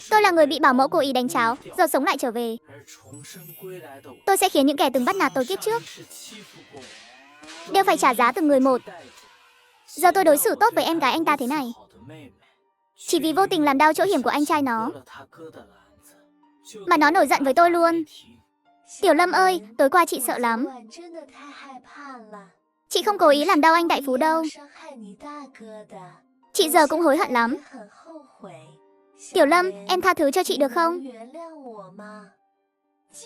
Tôi là người bị bảo mẫu cố ý đánh cháo, giờ sống lại trở về. Tôi sẽ khiến những kẻ từng bắt nạt tôi kiếp trước đều phải trả giá từng người một. Giờ tôi đối xử tốt với em gái anh ta thế này chỉ vì vô tình làm đau chỗ hiểm của anh trai nó, mà nó nổi giận với tôi luôn. Tiểu Lâm ơi, tối qua chị sợ lắm. Chị không cố ý làm đau anh đại phú đâu. Chị giờ cũng hối hận lắm. Tiểu Lâm, em tha thứ cho chị được không?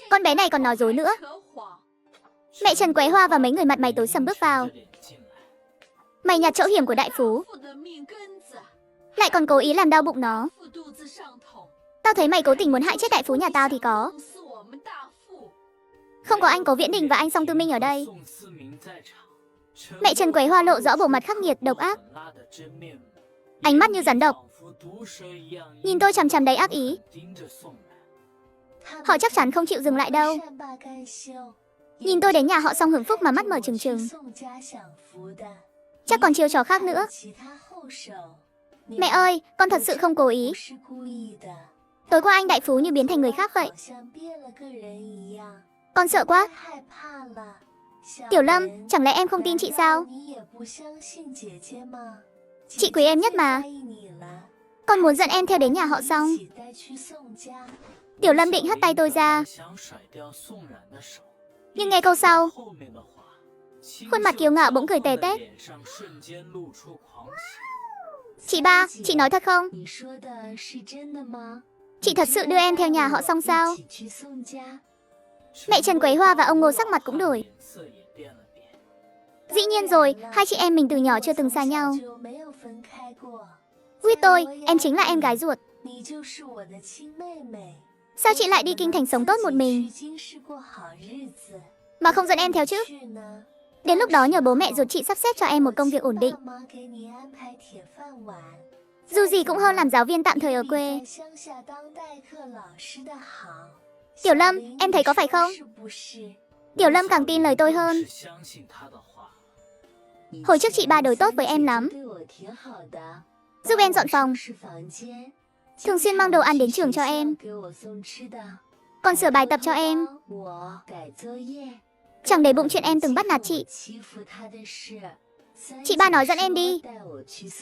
Con bé này còn nói dối nữa. Mẹ Trần Quế Hoa và mấy người mặt mày tối sầm bước vào. Mày nhặt chỗ hiểm của đại phú, lại còn cố ý làm đau bụng nó. Tao thấy mày cố tình muốn hại chết đại phú nhà tao thì có. Không có anh Cố Viễn Đình và anh Song Tư Minh ở đây. Mẹ Trần Quế Hoa lộ rõ bộ mặt khắc nghiệt, độc ác. Ánh mắt như rắn độc, nhìn tôi chằm chằm đầy ác ý. Họ chắc chắn không chịu dừng lại đâu. Nhìn tôi đến nhà họ Song hưởng phúc mà mắt mở trừng trừng. Chắc còn chiêu trò khác nữa. Mẹ ơi, con thật sự không cố ý. Tối qua anh đại phú như biến thành người khác vậy. Con sợ quá. Tiểu Lâm, chẳng lẽ em không tin chị sao? Chị quý em nhất mà. Con muốn dẫn em theo đến nhà họ Song. Tiểu Lâm định hất tay tôi ra, nhưng nghe câu sau, khuôn mặt kiêu ngạo bỗng cười tè tét. Chị ba, chị nói thật không? Chị thật sự đưa em theo nhà họ Song sao? Mẹ Trần Quế Hoa và ông Ngô sắc mặt cũng đổi. Dĩ nhiên rồi, hai chị em mình từ nhỏ chưa từng xa nhau. Quyết tôi, em chính là em gái ruột. Sao chị lại đi kinh thành sống tốt một mình, mà không dẫn em theo chứ? Đến lúc đó nhờ bố mẹ ruột chị sắp xếp cho em một công việc ổn định. Dù gì cũng hơn làm giáo viên tạm thời ở quê. Tiểu Lâm, em thấy có phải không? Tiểu Lâm càng tin lời tôi hơn. Hồi trước chị ba đối tốt với em lắm, giúp em dọn phòng, thường xuyên mang đồ ăn đến trường cho em, còn sửa bài tập cho em. Chẳng để bụng chuyện em từng bắt nạt chị. Chị ba nói dẫn em đi,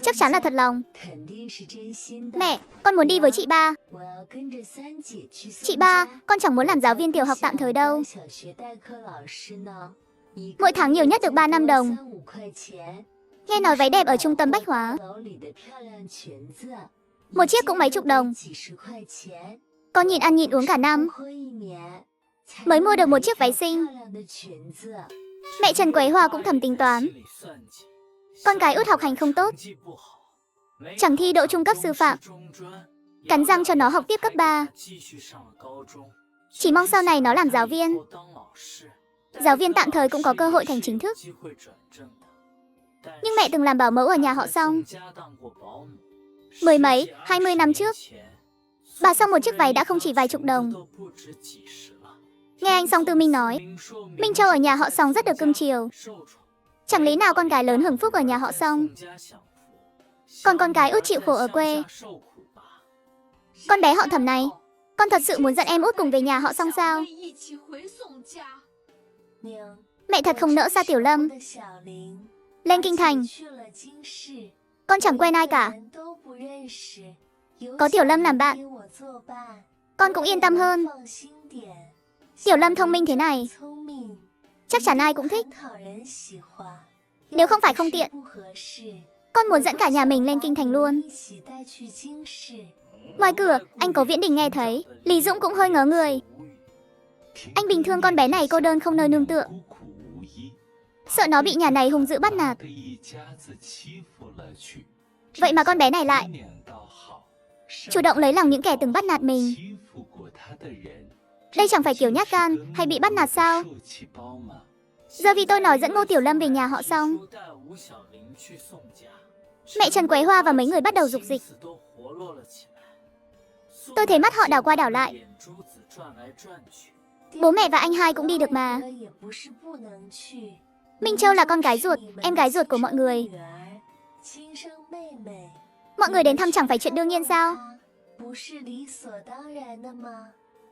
chắc chắn là thật lòng. Mẹ, con muốn đi với chị ba. Chị ba, con chẳng muốn làm giáo viên tiểu học tạm thời đâu. Mỗi tháng nhiều nhất được 3-5 đồng. Nghe nói váy đẹp ở trung tâm bách hóa, một chiếc cũng mấy chục đồng. Con nhịn ăn nhịn uống cả năm mới mua được một chiếc váy xinh. Mẹ Trần Quế Hoa cũng thầm tính toán. Con gái út học hành không tốt, chẳng thi đỗ trung cấp sư phạm, cắn răng cho nó học tiếp cấp 3. Chỉ mong sau này nó làm giáo viên. Giáo viên tạm thời cũng có cơ hội thành chính thức. Nhưng mẹ từng làm bảo mẫu ở nhà họ Song. Mười mấy, 20 năm trước, bà Song một chiếc váy đã không chỉ vài chục đồng. Nghe anh Song Tư Minh nói, Minh Châu ở nhà họ Song rất được cưng chiều. Chẳng lý nào con gái lớn hưởng phúc ở nhà họ Song, còn con gái út chịu khổ ở quê. Con bé họ Thẩm này, con thật sự muốn dẫn em út cùng về nhà họ Song sao? Mẹ thật không nỡ xa Tiểu Lâm. Lên kinh thành, con chẳng quen ai cả. Có Tiểu Lâm làm bạn, con cũng yên tâm hơn. Tiểu Lâm thông minh thế này, chắc chắn ai cũng thích. Nếu không phải không tiện, con muốn dẫn cả nhà mình lên kinh thành luôn. Ngoài cửa, anh Cố Viễn Đình nghe thấy, Lý Dũng cũng hơi ngớ người. Anh bình thương con bé này cô đơn không nơi nương tựa, sợ nó bị nhà này hung dữ bắt nạt. Vậy mà con bé này lại chủ động lấy lòng những kẻ từng bắt nạt mình. Đây chẳng phải kiểu nhát gan hay bị bắt nạt sao? Giờ vì tôi nói dẫn Ngô Tiểu Lâm về nhà họ Song, mẹ Trần Quế Hoa và mấy người bắt đầu dục dịch. Tôi thấy mắt họ đảo qua đảo lại. Bố mẹ và anh hai cũng đi được mà. Minh Châu là con gái ruột, em gái ruột của mọi người. Mọi người đến thăm chẳng phải chuyện đương nhiên sao?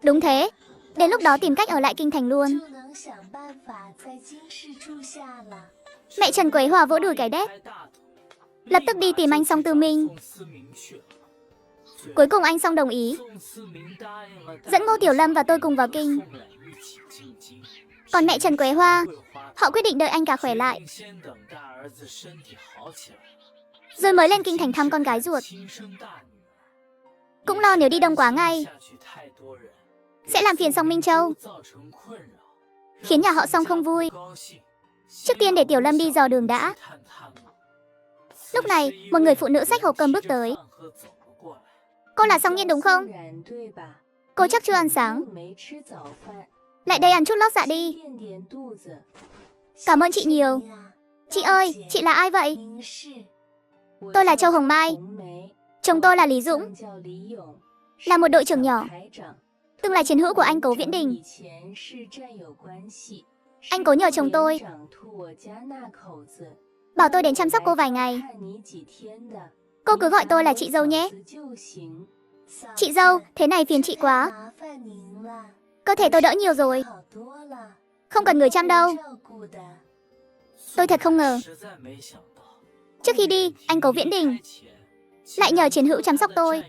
Đúng thế, đến lúc đó tìm cách ở lại kinh thành luôn. Mẹ Trần Quế Hoa vỗ đùi cái đét, lập tức đi tìm anh Song Tư Minh. Cuối cùng anh Song đồng ý, dẫn Ngô Tiểu Lâm và tôi cùng vào kinh. Còn mẹ Trần Quế Hoa, họ quyết định đợi anh cả khỏe lại, rồi mới lên kinh thành thăm con gái ruột. Cũng lo nếu đi đông quá ngay sẽ làm phiền Song Minh Châu, khiến nhà họ Song không vui. Trước tiên để Tiểu Lâm đi dò đường đã. Lúc này, một người phụ nữ xách hộp cơm bước tới. Cô là Song Nhiên đúng không? Cô chắc chưa ăn sáng. Lại đây ăn chút lót dạ đi. Cảm ơn chị nhiều. Chị ơi, chị là ai vậy? Tôi là Châu Hồng Mai. Chồng tôi là Lý Dũng, là một đội trưởng nhỏ, từng là chiến hữu của anh Cố Viễn Đình. Anh Cố nhờ chồng tôi, bảo tôi đến chăm sóc cô vài ngày. Cô cứ gọi tôi là chị dâu nhé. Chị dâu, thế này phiền chị quá. Cơ thể tôi đỡ nhiều rồi, không cần người chăm đâu. Tôi thật không ngờ, trước khi đi, anh Cố Viễn Đình lại nhờ chiến hữu chăm sóc tôi.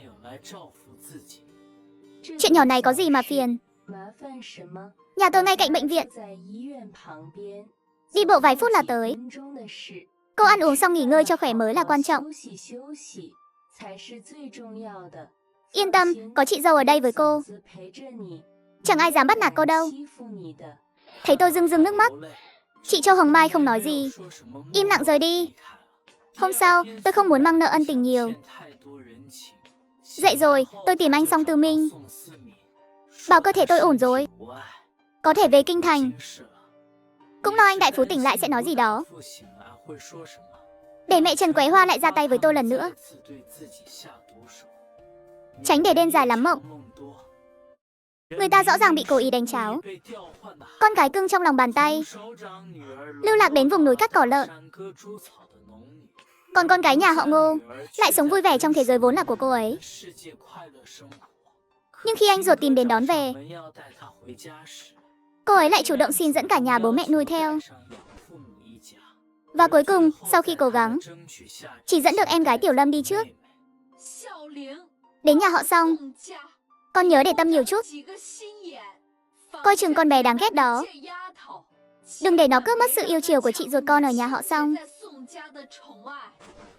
Chuyện nhỏ này có gì mà phiền. Nhà tôi ngay cạnh bệnh viện, đi bộ vài phút là tới. Cô ăn uống xong nghỉ ngơi cho khỏe mới là quan trọng. Yên tâm, có chị dâu ở đây với cô, chẳng ai dám bắt nạt cô đâu. Thấy tôi rưng rưng nước mắt, chị Châu Hồng Mai không nói gì, im lặng rời đi. Hôm sau, tôi không muốn mang nợ ân tình nhiều. Dậy rồi, tôi tìm anh Song Tư Minh, bảo cơ thể tôi ổn rồi, có thể về kinh thành. Cũng lo anh đại phú tỉnh lại sẽ nói gì đó, để mẹ Trần Quế Hoa lại ra tay với tôi lần nữa, tránh để đêm dài lắm mộng. Người ta rõ ràng bị cố ý đánh cháo. Con gái cưng trong lòng bàn tay, lưu lạc đến vùng núi cắt cỏ lợn. Còn con gái nhà họ Ngô lại sống vui vẻ trong thế giới vốn là của cô ấy. Nhưng khi anh ruột tìm đến đón về, cô ấy lại chủ động xin dẫn cả nhà bố mẹ nuôi theo. Và cuối cùng, sau khi cố gắng, chỉ dẫn được em gái Tiểu Lâm đi trước. Đến nhà họ xong, con nhớ để tâm nhiều chút, coi chừng con bé đáng ghét đó. Đừng để nó cướp mất sự yêu chiều của chị ruột con ở nhà họ Song.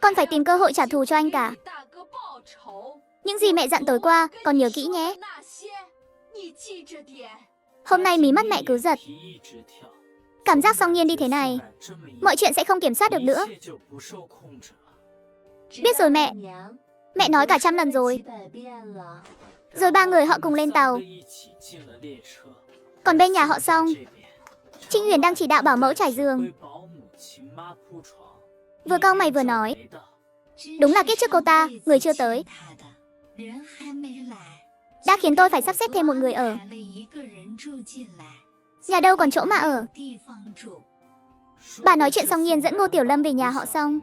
Con phải tìm cơ hội trả thù cho anh cả. Những gì mẹ dặn tối qua, con nhớ kỹ nhé. Hôm nay mí mắt mẹ cứ giật. Cảm giác Song Nhiên đi thế này, mọi chuyện sẽ không kiểm soát được nữa. Biết rồi mẹ. Mẹ nói cả 100 lần rồi. Rồi ba người họ cùng lên tàu. Còn bên nhà họ Song, Trinh Huyền đang chỉ đạo bảo mẫu trải giường, vừa cau mày vừa nói, đúng là kiếp trước cô ta, người chưa tới, đã khiến tôi phải sắp xếp thêm một người ở. Nhà đâu còn chỗ mà ở. Bà nói chuyện Song Nhiên dẫn Ngô Tiểu Lâm về nhà họ Song.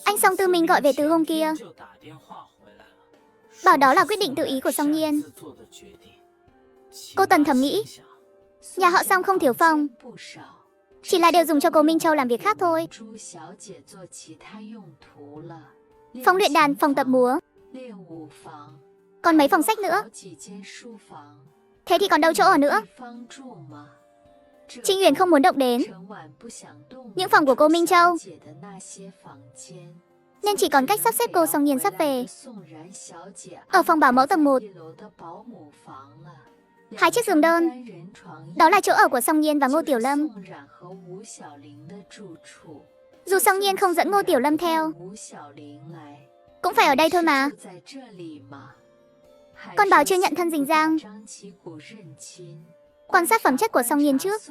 Anh Song Tư Minh gọi về từ hôm kia, bảo đó là quyết định tự ý của Song Nhiên. Cô Tần thầm nghĩ, nhà họ Song không thiếu phòng, chỉ là đều dùng cho cô Minh Châu làm việc khác thôi. Phòng luyện đàn, phòng tập múa, còn mấy phòng sách nữa. Thế thì còn đâu chỗ ở nữa. Trinh Huyền không muốn động đến những phòng của cô Minh Châu, nên chỉ còn cách sắp xếp cô Song Nhiên sắp về ở phòng bảo mẫu tầng 1. 2 chiếc giường đơn, đó là chỗ ở của Song Nhiên và Ngô Tiểu Lâm. Dù Song Nhiên không dẫn Ngô Tiểu Lâm theo, cũng phải ở đây thôi mà. Con báo chưa nhận thân Dình Giang, quan sát phẩm chất của Song Nhiên trước.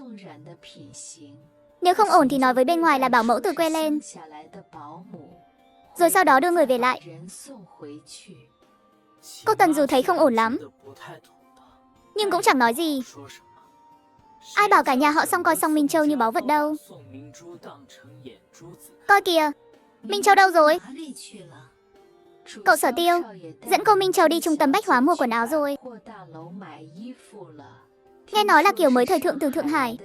Nếu không ổn thì nói với bên ngoài là bảo mẫu từ quê lên, rồi sau đó đưa người về lại. Cô Tần dù thấy không ổn lắm, nhưng cũng chẳng nói gì. Ai bảo cả nhà họ Song coi Song Minh Châu như báu vật đâu. Coi kìa, Minh Châu đâu rồi? Cậu Sở Tiêu, dẫn cô Minh Châu đi trung tâm bách hóa mua quần áo rồi. Nghe nói là kiểu mới thời thượng từ Thượng Hải.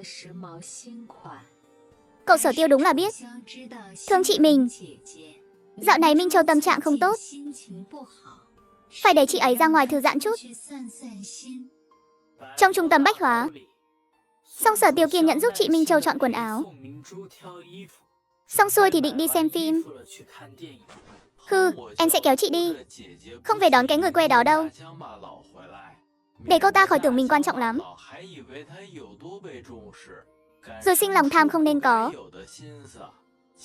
Cậu Sở Tiêu đúng là biết. Thương chị mình. Dạo này Minh Châu tâm trạng không tốt. Phải để chị ấy ra ngoài thư giãn chút. Trong trung tâm bách hóa, xong Sở Tiêu kiên nhẫn giúp chị Minh Châu chọn quần áo. Xong xuôi thì định đi xem phim. Hừ, em sẽ kéo chị đi. Không về đón cái người quê đó đâu. Để cô ta khỏi tưởng mình quan trọng lắm. Rồi sinh lòng tham không nên có.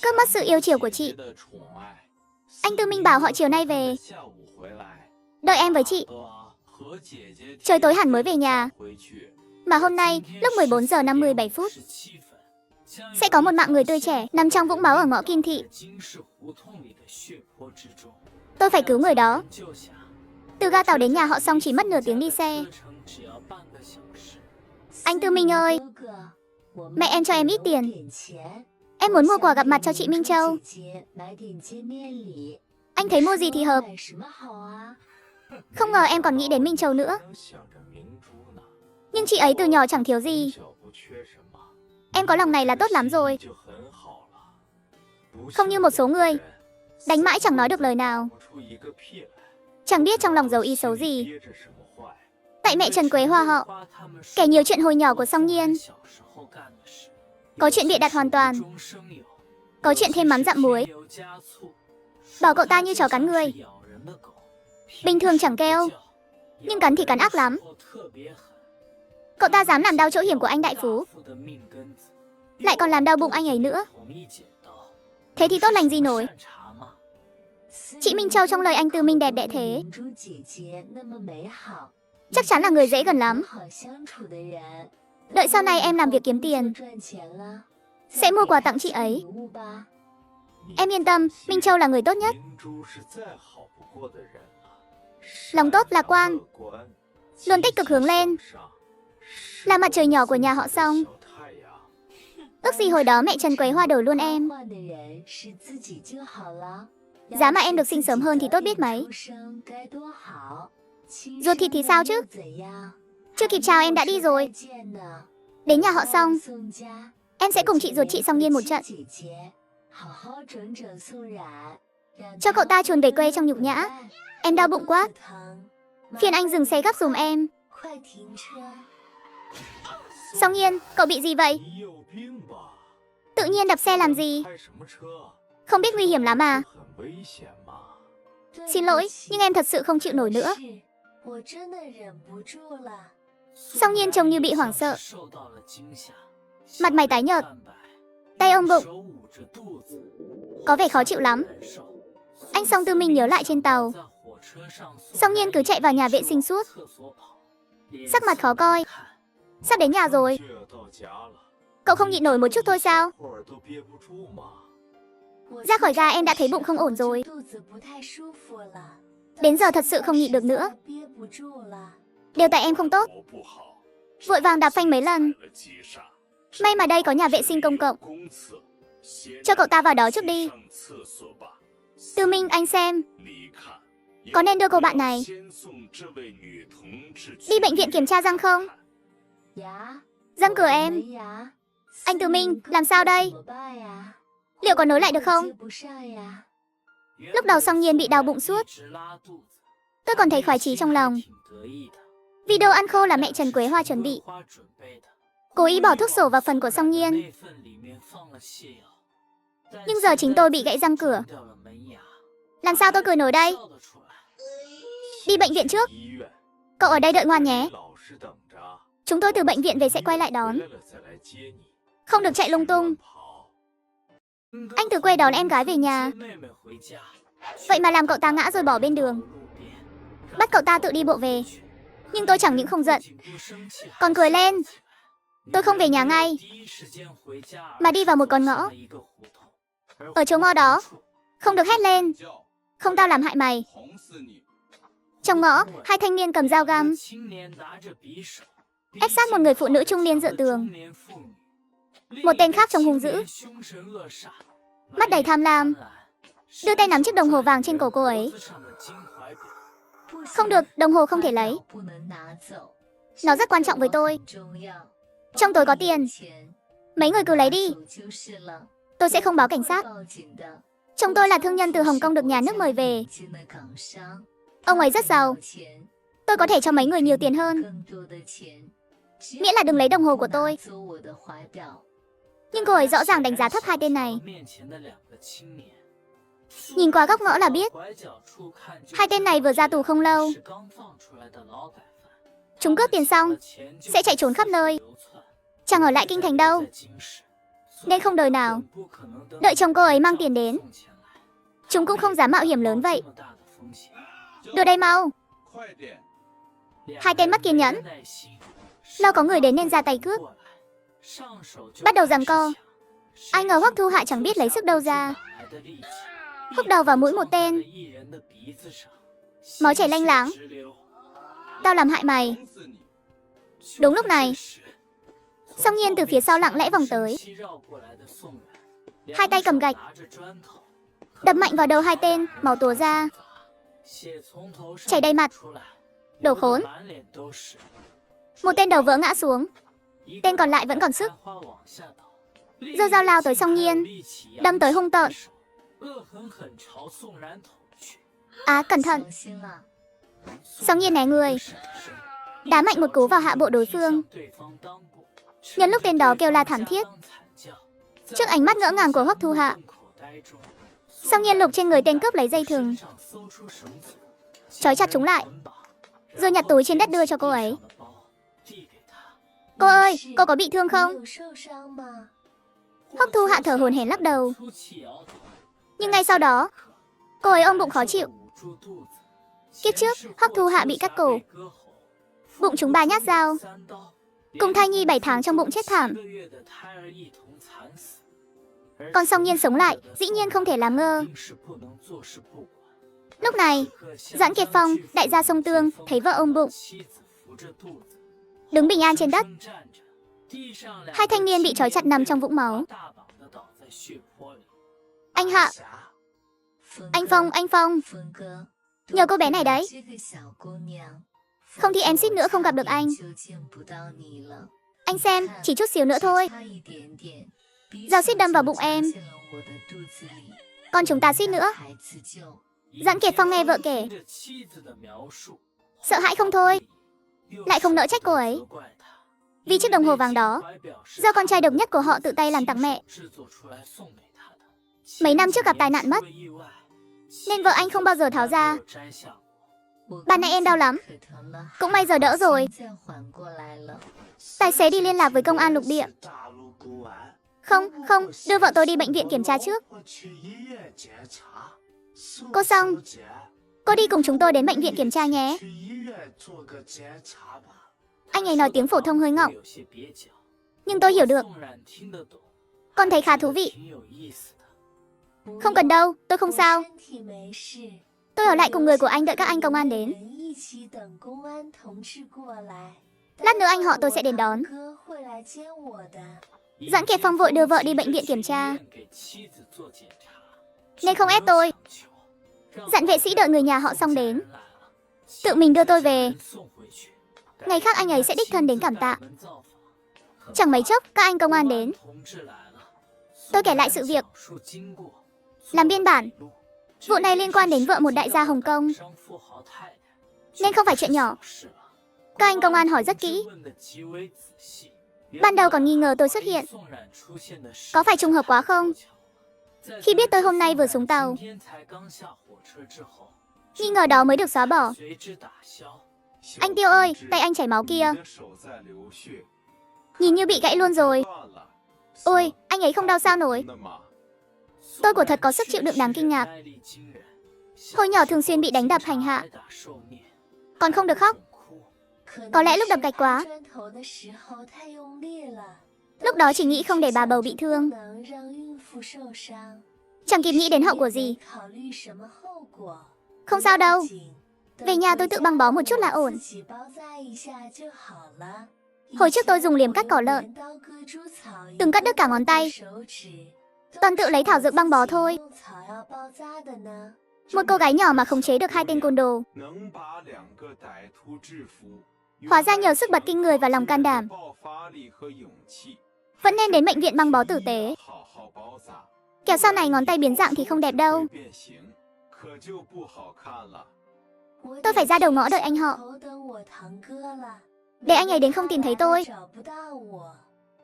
Cướp mất sự yêu chiều của chị. Anh Tư Minh bảo họ chiều nay về. Đợi em với chị. Trời tối hẳn mới về nhà. Mà hôm nay, lúc 14 giờ 57 phút, sẽ có một mạng người tươi trẻ nằm trong vũng máu ở ngõ Kim Thị. Tôi phải cứu người đó. Từ ga tàu đến nhà họ Song chỉ mất nửa tiếng đi xe. Anh Tư Minh ơi, mẹ em cho em ít tiền. Em muốn mua quà gặp mặt cho chị Minh Châu. Anh thấy mua gì thì hợp. Không ngờ em còn nghĩ đến Minh Châu nữa. Nhưng chị ấy từ nhỏ chẳng thiếu gì. Em có lòng này là tốt lắm rồi. Không như một số người, đánh mãi chẳng nói được lời nào. Chẳng biết trong lòng giấu ý xấu gì. Tại mẹ Trần Quế Hoa họ, kể nhiều chuyện hồi nhỏ của Song Nhiên. Có chuyện bịa đặt hoàn toàn. Có chuyện thêm mắm dặm muối. Bảo cậu ta như chó cắn người. Bình thường chẳng kêu, nhưng cắn thì cắn ác lắm. Cậu ta dám làm đau chỗ hiểm của anh đại phú, lại còn làm đau bụng anh ấy nữa. Thế thì tốt lành gì nổi. Chị Minh Châu trong lời anh Tư Minh đẹp đẽ thế, chắc chắn là người dễ gần lắm. Đợi sau này em làm việc kiếm tiền, sẽ mua quà tặng chị ấy. Em yên tâm, Minh Châu là người tốt nhất. Lòng tốt lạc quan, luôn tích cực hướng lên, là mặt trời nhỏ của nhà họ Song. Ước gì hồi đó mẹ Trần Quế Hoa đổi luôn em. Giá mà em được sinh sớm hơn thì tốt biết mấy. Ruột thịt thì sao chứ? Chưa kịp chào em đã đi rồi. Đến nhà họ Song, em sẽ cùng chị ruột chị Song Nhiên một trận, cho cậu ta chuồn về quê trong nhục nhã. Em đau bụng quá. Phiền anh dừng xe gấp dùm em. Song Nhiên, cậu bị gì vậy? Tự nhiên đập xe làm gì? Không biết nguy hiểm lắm à? Xin lỗi, nhưng em thật sự không chịu nổi nữa. Song Nhiên trông như bị hoảng sợ. Mặt mày tái nhợt, tay ôm bụng, có vẻ khó chịu lắm. Anh Song Tư Minh nhớ lại trên tàu, Song Nhiên cứ chạy vào nhà vệ sinh suốt, sắc mặt khó coi. Sắp đến nhà rồi. Cậu không nhịn nổi một chút thôi sao? Ra khỏi ga em đã thấy bụng không ổn rồi. Đến giờ thật sự không nhịn được nữa. Điều tại em không tốt, vội vàng đạp phanh mấy lần. May mà đây có nhà vệ sinh công cộng, cho cậu ta vào đó trước đi. Tư Minh, anh xem, có nên đưa cô bạn này đi bệnh viện kiểm tra răng không? Răng cửa em. Anh Tư Minh, làm sao đây? Liệu có nối lại được không? Lúc đầu Song Nhiên bị đau bụng suốt, tôi còn thấy khoái chí trong lòng. Vì đồ ăn khô là mẹ Trần Quế Hoa chuẩn bị, cố ý bỏ thuốc sổ vào phần của Song Nhiên. Nhưng giờ chính tôi bị gãy răng cửa. Làm sao tôi cười nổi đây? Đi bệnh viện trước. Cậu ở đây đợi ngoan nhé. Chúng tôi từ bệnh viện về sẽ quay lại đón. Không được chạy lung tung. Anh từ quê đón em gái về nhà, vậy mà làm cậu ta ngã rồi bỏ bên đường, bắt cậu ta tự đi bộ về. Nhưng tôi chẳng những không giận, còn cười lên. Tôi không về nhà ngay, mà đi vào một con ngõ. Ở chỗ ngõ đó, không được hét lên, không tao làm hại mày. Trong ngõ, hai thanh niên cầm dao găm ép sát một người phụ nữ trung niên dựa tường. Một tên khác trông hung dữ, mắt đầy tham lam, đưa tay nắm chiếc đồng hồ vàng trên cổ cô ấy. Không được, đồng hồ không thể lấy. Nó rất quan trọng với tôi. Trong tôi có tiền. Mấy người cứ lấy đi. Tôi sẽ không báo cảnh sát. Chồng tôi là thương nhân từ Hồng Kông được nhà nước mời về. Ông ấy rất giàu. Tôi có thể cho mấy người nhiều tiền hơn. Miễn là đừng lấy đồng hồ của tôi. Nhưng cô ấy rõ ràng đánh giá thấp hai tên này. Nhìn qua góc ngõ là biết. Hai tên này vừa ra tù không lâu. Chúng cướp tiền xong sẽ chạy trốn khắp nơi, chẳng ở lại kinh thành đâu. Nên không đời nào đợi chồng cô ấy mang tiền đến. Chúng cũng không dám mạo hiểm lớn vậy. Đưa đây mau. Hai tên mất kiên nhẫn. Lo có người đến nên ra tay cướp. Bắt đầu giằng co. Ai ngờ Hoắc Thu Hạ chẳng biết lấy sức đâu ra, húc đầu vào mũi một tên. Máu chảy lanh láng. Tao làm hại mày. Đúng lúc này, Song Nhiên từ phía sau lặng lẽ vòng tới. Hai tay cầm gạch, đập mạnh vào đầu hai tên, máu túa ra, chảy đầy mặt. Đồ khốn. Một tên đầu vỡ ngã xuống. Tên còn lại vẫn còn sức, giơ dao lao tới Song Nhiên, đâm tới hung tợn. Cẩn thận. Song Nhiên né người, đá mạnh một cú vào hạ bộ đối phương. Nhân lúc tên đó kêu la thảm thiết, trước ánh mắt ngỡ ngàng của Hoắc Thu Hạ, Song Nhiên lục trên người tên cướp lấy dây thừng, trói chặt chúng lại, rồi nhặt túi trên đất đưa cho cô ấy. Cô ơi, cô có bị thương không? Hoắc Thu Hạ thở hổn hển lắc đầu. Nhưng ngay sau đó, cô ấy ôm bụng khó chịu. Kiếp trước, Hoắc Thu Hạ bị cắt cổ, bụng trúng 3 nhát dao, cùng thai nhi 7 tháng trong bụng chết thảm. Còn Song Nhiên sống lại, dĩ nhiên không thể làm ngơ. Lúc này, Doãn Kiệt Phong, đại gia Sông Tương, thấy vợ ôm bụng, đứng bình an trên đất. Hai thanh niên bị trói chặt nằm trong vũng máu. Anh Hạ. Anh Phong. Nhờ cô bé này đấy. Không thì em suýt nữa không gặp được anh. Anh xem, chỉ chút xíu nữa thôi. Dao suýt đâm vào bụng em. Còn chúng ta suýt nữa. Doãn Kiệt Phong nghe vợ kể, sợ hãi không thôi. Lại không nỡ trách cô ấy, vì chiếc đồng hồ vàng đó do con trai độc nhất của họ tự tay làm tặng mẹ. Mấy năm trước gặp tai nạn mất, nên vợ anh không bao giờ tháo ra. Ban nãy em đau lắm, cũng may giờ đỡ rồi. Tài xế đi liên lạc với công an lục địa. Không, đưa vợ tôi đi bệnh viện kiểm tra trước. Cô Song, cô đi cùng chúng tôi đến bệnh viện kiểm tra nhé. Anh ấy nói tiếng phổ thông hơi ngọng, nhưng tôi hiểu được. Con thấy khá thú vị. Không cần đâu, tôi không sao. Tôi ở lại cùng người của anh đợi các anh công an đến. Lát nữa anh họ tôi sẽ đến đón. Doãn Kiệt Phong vội đưa vợ đi bệnh viện kiểm tra, nên không ép tôi. Dặn vệ sĩ đợi người nhà họ Song đến, tự mình đưa tôi về. Ngày khác anh ấy sẽ đích thân đến cảm tạ. Chẳng mấy chốc các anh công an đến. Tôi kể lại sự việc, làm biên bản. Vụ này liên quan đến vợ một đại gia Hồng Kông, nên không phải chuyện nhỏ. Các anh công an hỏi rất kỹ. Ban đầu còn nghi ngờ tôi xuất hiện, có phải trùng hợp quá không? Khi biết tôi hôm nay vừa xuống tàu, nghi ngờ đó mới được xóa bỏ. Anh Tiêu ơi, tay anh chảy máu kia, nhìn như bị gãy luôn rồi. Ôi, anh ấy không đau sao nổi. Tôi của thật có sức chịu đựng đáng kinh ngạc. Hồi nhỏ thường xuyên bị đánh đập hành hạ, còn không được khóc. Có lẽ lúc đập gạch quá. Lúc đó chỉ nghĩ không để bà bầu bị thương, chẳng kịp nghĩ đến hậu quả gì. Không sao đâu, về nhà tôi tự băng bó một chút là ổn. Hồi trước tôi dùng liềm cắt cỏ lợn, từng cắt đứt cả ngón tay. Toàn tự lấy thảo dược băng bó thôi. Một cô gái nhỏ mà khống chế được hai tên côn đồ. Hóa ra nhờ sức bật kinh người và lòng can đảm. Vẫn nên đến bệnh viện băng bó tử tế. Kẻo sau này ngón tay biến dạng thì không đẹp đâu. Tôi phải ra đầu ngõ đợi anh họ. Để anh ấy đến không tìm thấy tôi.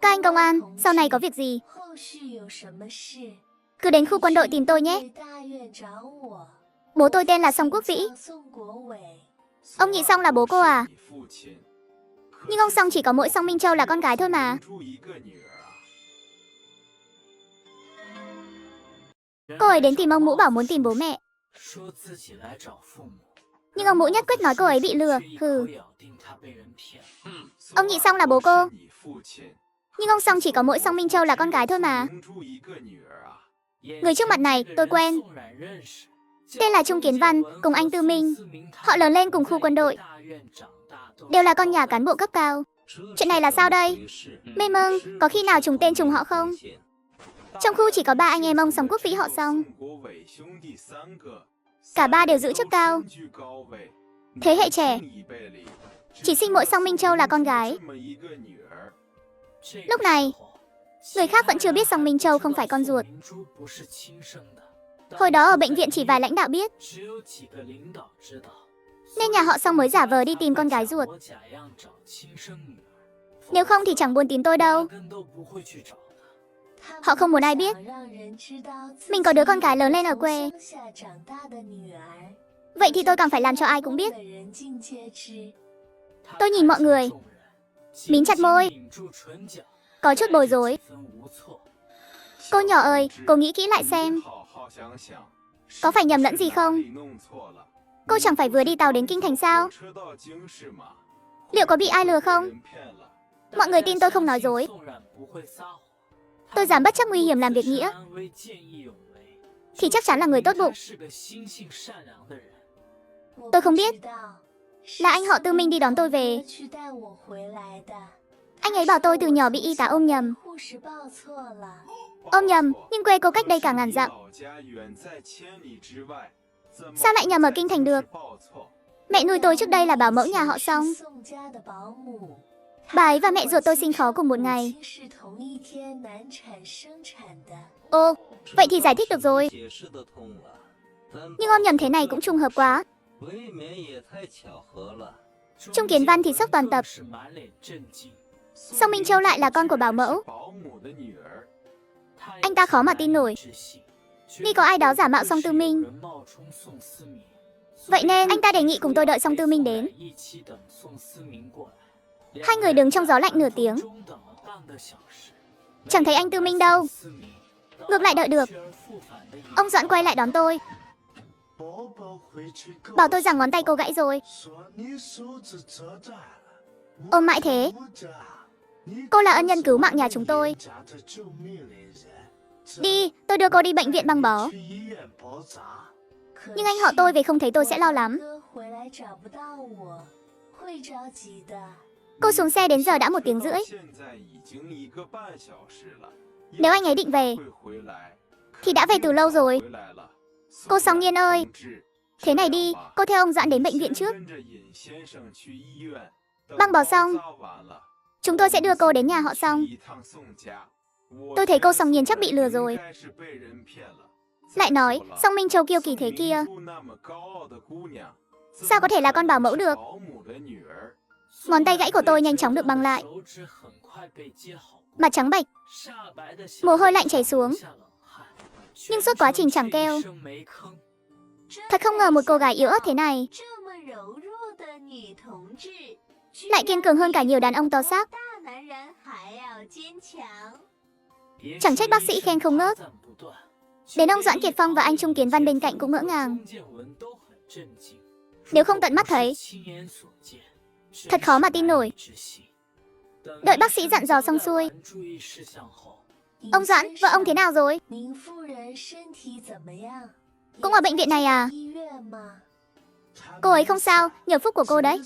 Các anh công an, sau này có việc gì cứ đến khu quân đội tìm tôi nhé. Bố tôi tên là Song Quốc Vĩ. Ông Nhị Song là bố cô à? Nhưng ông Song chỉ có mỗi Song Minh Châu là con gái thôi mà. Cô ấy đến tìm ông Mũ bảo muốn tìm bố mẹ. Nhưng ông Mũ nhất quyết nói cô ấy bị lừa. Hừ. Ông Nhị Song là bố cô. Nhưng ông Song chỉ có mỗi Song Minh Châu là con gái thôi mà. Người trước mặt này tôi quen. Tên là Trung Kiến Văn, cùng anh Tư Minh. Họ lớn lên cùng khu quân đội. Đều là con nhà cán bộ cấp cao. Chuyện này là sao đây? Mê mông, có khi nào trùng tên trùng họ không? Trong khu chỉ có 3 anh em ông Song Quốc Vĩ họ Song. Cả 3 đều giữ chức cao. Thế hệ trẻ. Chỉ sinh mỗi Song Minh Châu là con gái. Lúc này, người khác vẫn chưa biết Song Minh Châu không phải con ruột. Hồi đó ở bệnh viện chỉ vài lãnh đạo biết. Nên nhà họ Song mới giả vờ đi tìm con gái ruột. Nếu không thì chẳng buồn tìm tôi đâu. Họ không muốn ai biết mình có đứa con gái lớn lên ở quê. Vậy thì tôi càng phải làm cho ai cũng biết. Tôi nhìn mọi người, mím chặt môi, có chút bối rối. Cô nhỏ ơi, cô nghĩ kỹ lại xem. Có phải nhầm lẫn gì không? Cô chẳng phải vừa đi tàu đến Kinh Thành sao? Liệu có bị ai lừa không? Mọi người tin tôi không nói dối. Tôi dám bất chấp nguy hiểm làm việc nghĩa thì chắc chắn là người tốt bụng. Tôi không biết. Là anh họ Tư Minh đi đón tôi về. Anh ấy bảo tôi từ nhỏ bị y tá ôm nhầm. Ôm nhầm, nhưng quê cô cách đây cả ngàn dặm. Sao lại nhầm ở Kinh Thành được? Mẹ nuôi tôi trước đây là bảo mẫu nhà họ Song. Bà ấy và mẹ ruột tôi sinh khó cùng một ngày. Ồ, vậy thì giải thích được rồi. Nhưng ôm nhầm thế này cũng trùng hợp quá. Trung Kiến Văn thì sốc toàn tập. Song Minh Châu lại là con của bảo mẫu. Anh ta khó mà tin nổi. Nghi có ai đó giả mạo Song Tư Minh. Vậy nên anh ta đề nghị cùng tôi đợi Song Tư Minh đến. Hai người đứng trong gió lạnh nửa tiếng. Chẳng thấy anh Tư Minh đâu. Ngược lại đợi được. Ông Doãn quay lại đón tôi. Bảo tôi rằng ngón tay cô gãy rồi. Ôm mãi thế. Cô là ân nhân cứu mạng nhà chúng tôi. Đi, tôi đưa cô đi bệnh viện băng bó. Nhưng anh họ tôi về không thấy tôi sẽ lo lắm. Cô xuống xe đến giờ đã 1 tiếng rưỡi. Nếu anh ấy định về thì đã về từ lâu rồi. Cô Song Nghiên ơi, thế này đi, cô theo ông Doãn đến bệnh viện trước. Băng bó xong, chúng tôi sẽ đưa cô đến nhà họ Song. Tôi thấy cô Song Nghiên chắc bị lừa rồi. Lại nói, Song Minh Châu kiêu kỳ thế kia. Sao có thể là con bảo mẫu được? Ngón tay gãy của tôi nhanh chóng được băng lại. Mặt trắng bệch, mồ hôi lạnh chảy xuống. Nhưng suốt quá trình chẳng kêu. Thật không ngờ một cô gái yếu ớt thế này lại kiên cường hơn cả nhiều đàn ông to xác. Chẳng trách bác sĩ khen không ngớt. Đến ông Doãn Kiệt Phong và anh Trung Kiến Văn bên cạnh cũng ngỡ ngàng. Nếu không tận mắt thấy, thật khó mà tin nổi. Đợi bác sĩ dặn dò xong xuôi. Ông Doãn, vợ ông thế nào rồi? Cũng ở bệnh viện này à? Cô ấy không sao, nhờ phúc của cô đấy.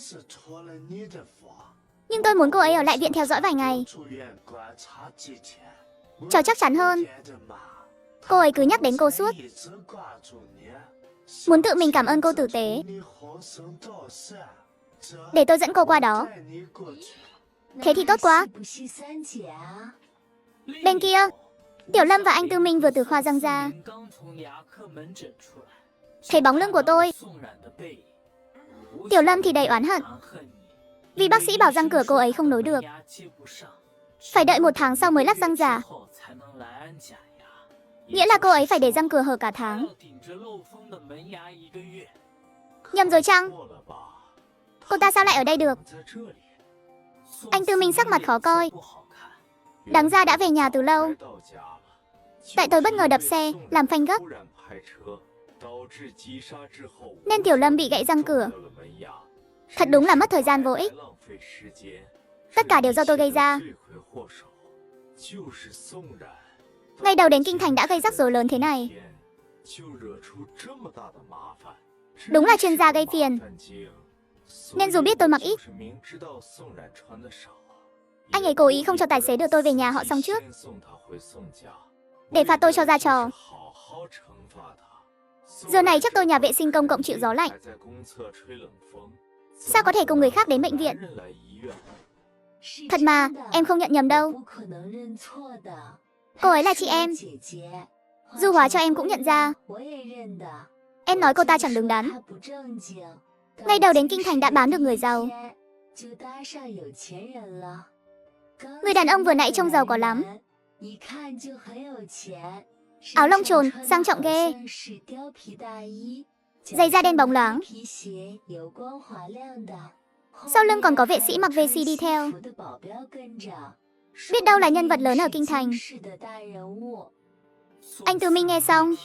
Nhưng tôi muốn cô ấy ở lại viện theo dõi vài ngày, cho chắc chắn hơn. Cô ấy cứ nhắc đến cô suốt. Muốn tự mình cảm ơn cô tử tế. Để tôi dẫn cô qua đó. Thế thì tốt quá. Bên kia, Tiểu Lâm và anh Tư Minh vừa từ khoa răng ra. Thấy bóng lưng của tôi, Tiểu Lâm thì đầy oán hận. Vì bác sĩ bảo răng cửa cô ấy không nối được. Phải đợi 1 tháng sau mới lắp răng giả. Nghĩa là cô ấy phải để răng cửa hở cả tháng. Nhầm rồi chăng? Cô ta sao lại ở đây được? Anh Tư Minh sắc mặt khó coi. Đáng ra đã về nhà từ lâu. Tại tôi bất ngờ đập xe, làm phanh gấp, nên Tiểu Lâm bị gãy răng cửa. Thật đúng là mất thời gian vô ích. Tất cả đều do tôi gây ra. Ngày đầu đến kinh thành đã gây rắc rối lớn thế này. Đúng là chuyên gia gây phiền. Nên dù biết tôi mặc ít, anh ấy cố ý không cho tài xế đưa tôi về nhà họ Song trước, để phạt tôi cho ra trò. Giờ này chắc tôi nhà vệ sinh công cộng chịu gió lạnh. Sao có thể cùng người khác đến bệnh viện? Thật mà, em không nhận nhầm đâu. Cô ấy là chị em. Du Hóa cho em cũng nhận ra. Em nói cô ta chẳng đứng đắn. Ngày đầu đến kinh thành đã bán được người giàu. Người đàn ông vừa nãy trông giàu có lắm. Áo lông trồn, sang trọng ghê. Giày da đen bóng loáng. Sau lưng còn có vệ sĩ mặc VC đi theo. Biết đâu là nhân vật lớn ở kinh thành. Anh Tư Minh nghe xong,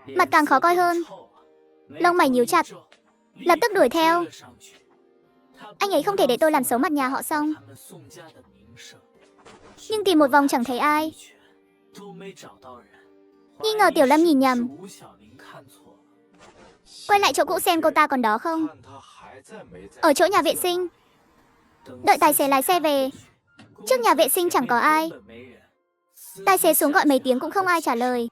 mặt càng khó coi hơn. Lông mày nhíu chặt, lập tức đuổi theo. Anh ấy không thể để tôi làm xấu mặt nhà họ Song. Nhưng tìm một vòng chẳng thấy ai. Nghi ngờ Tiểu Lâm nhìn nhầm. Quay lại chỗ cũ xem cô ta còn đó không. Ở chỗ nhà vệ sinh. Đợi tài xế lái xe về. Trước nhà vệ sinh chẳng có ai. Tài xế xuống gọi mấy tiếng cũng không ai trả lời.